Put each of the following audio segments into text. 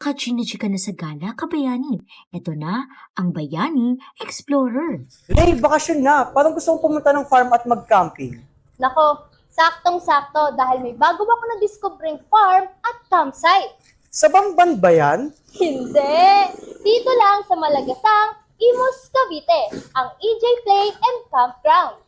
Kachina-chika na sa gala, kabayani. Ito na, ang Bayani Explorer. Lay, bakasyon na. Parang gusto kong pumunta ng farm at mag-camping. Nako, saktong-sakto dahil may bago ako na-discovering farm at campsite. Sa Bamban ba yan? Hindi! Dito lang sa Malagasang, Imus, Cavite, ang EJ Play and Campground.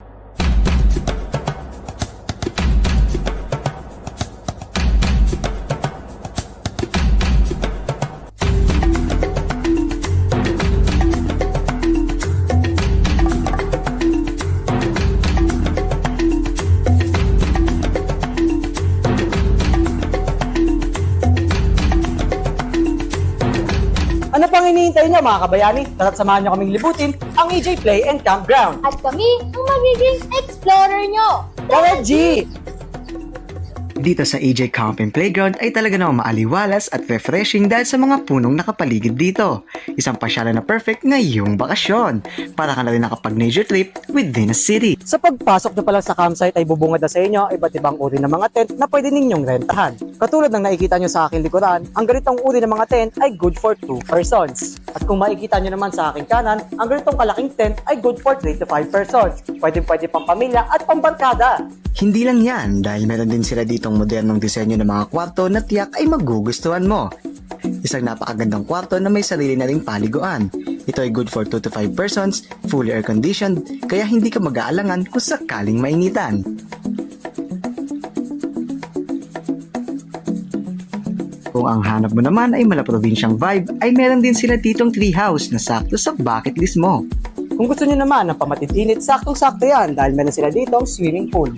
Ano pang hinihintay niyo mga kabayani? Tara't samahan niyo kaming libutin ang EJ Play and Campground. At kami ang magiging explorer nyo. Tara, G! Dito sa EJ Camping Playground ay talaga namang maaliwalas at refreshing dahil sa mga punong nakapaligid dito. Isang pasyalan na perfect ngayong bakasyon. Para ka na rin nakapag-nature trip within a city. Sa pagpasok na pala sa campsite ay bubungad na sa inyo iba't ibang uri ng mga tent na pwede ninyong rentahan. Katulad ng nakikita nyo sa aking likuran, ang ganitong uri ng mga tent ay good for 2 persons. At kung makikita nyo naman sa aking kanan, ang ganitong kalaking tent ay good for 3 to 5 persons. Pwede pang pamilya at pambarkada. Hindi lang yan dahil meron din sila ditong modernong disenyo ng mga kwarto na tiyak ay magugustuhan mo. Isang napakagandang kwarto na may sarili na ring paliguan. Ito ay good for 2 to 5 persons, fully air-conditioned, kaya hindi ka mag-aalangan kung sakaling mainitan. Kung ang hanap mo naman ay mala-probinsyang vibe, ay meron din sila ditong treehouse na sakto sa bucket list mo. Kung gusto nyo naman ng pamatid-init, saktong-sakto yan dahil meron sila ditong swimming pool.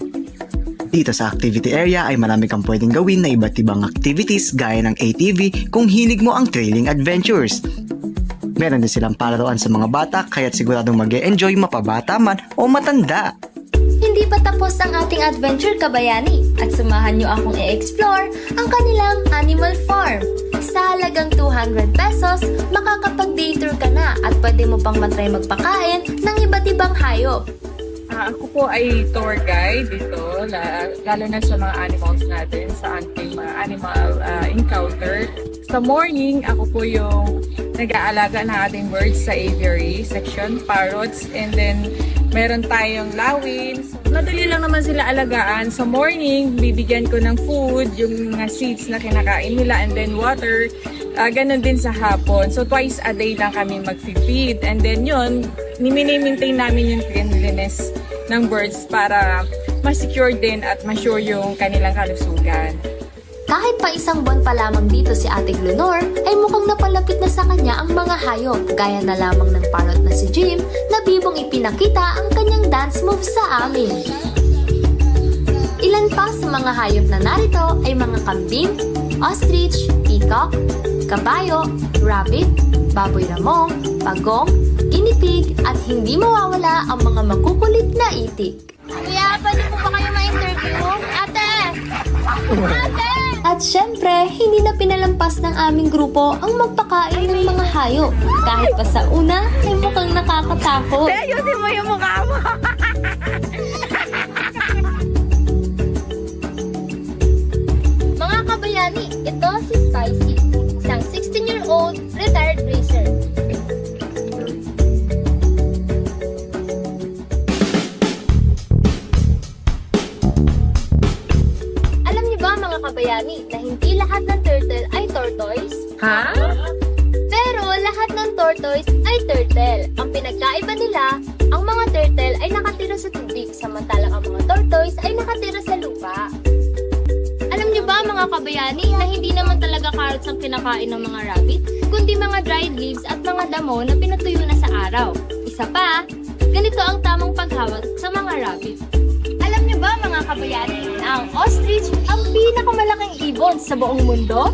Dito sa activity area ay marami kang pwedeng gawin na iba't ibang activities gaya ng ATV kung hilig mo ang trailing adventures. Meron din silang palaruan sa mga bata kaya't siguradong mag-e-enjoy mapabata man o matanda. Hindi pa tapos ang ating adventure, kabayani, at samahan nyo akong i-explore ang kanilang animal farm. Sa halagang 200 pesos, makakapag-day tour ka na at pwede mo pang matry magpakain ng iba't ibang hayop. Ako po ay tour guide dito, lalo na sa mga animals natin, sa ating mga animal encounter. Sa morning, ako po yung nag-aalaga ng ating birds sa aviary section, parrots, and then meron tayong lawin. Madali lang naman sila alagaan. Sa morning, bibigyan ko ng food, yung mga seeds na kinakain nila, and then water. Ganon din sa hapon. So twice a day lang kami mag-feed. And then yun, maintain namin yung cleanliness ng birds para ma-secure din at ma-sure yung kanilang kalusugan. Kahit pa isang buwan pa lamang dito si Ate Glonor, ay mukhang napalapit na sa kanya ang mga hayop, gaya na lamang ng parrot na si Jim, na bibong ipinakita ang kanyang dance move sa amin. Ilan pa sa mga hayop na narito ay mga kambing, ostrich, peacock, kabayo, rabbit, baboy ramo, pagong, ginipig, at hindi mawawala ang mga makukulit na itik. Kuya, pwede po ba kayo ma-interview? Ate! Ate! At syempre, hindi na pinalampas ng aming grupo ang magpakain ng mga hayop. Kahit pa sa una, ay mukhang nakakatakot. Ayusin mo yung mukha mo! Mga kabayani, ito si Spicy, isang 16-year-old retired racer. Alam niyo ba mga kabayani na hindi lahat ng turtle ay tortoise? Ha? Pero lahat ng tortoise ay turtle. Ang pinagkaiba nila, ang mga turtle ay nakatira sa tubig, samantalang ang mga tortoise ay nakatira sa lupa. Alam niyo ba mga kabayani na hindi naman talaga carrots ang kinakain ng mga rabbit, kundi mga dried leaves at mga damo na pinatuyo na sa araw. Isa pa, ganito ang tamang paghawak sa mga rabbit. Alam niyo ba mga kabayani na ang ostrich ang pinakamalaking ibon sa buong mundo?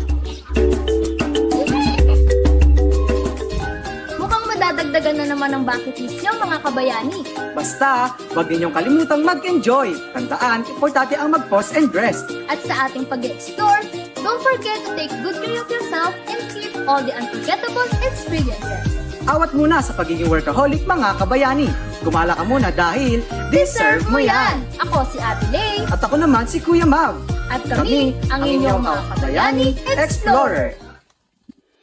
Mukhang madadagdagan na naman ang bucket list niyo mga kabayani. Basta, huwag ninyong kalimutang mag-enjoy. Tandaan, importante ang mag-pause and rest. At sa ating pag-explore, don't forget to take good care of yourself and keep all the unforgettable experiences. Awat muna sa pagiging workaholic mga kabayani. Gumala ka muna dahil deserve mo yan! Ako si Ate Lay At ako naman si Kuya Mav. at kami ang inyong mga kabayani explorer.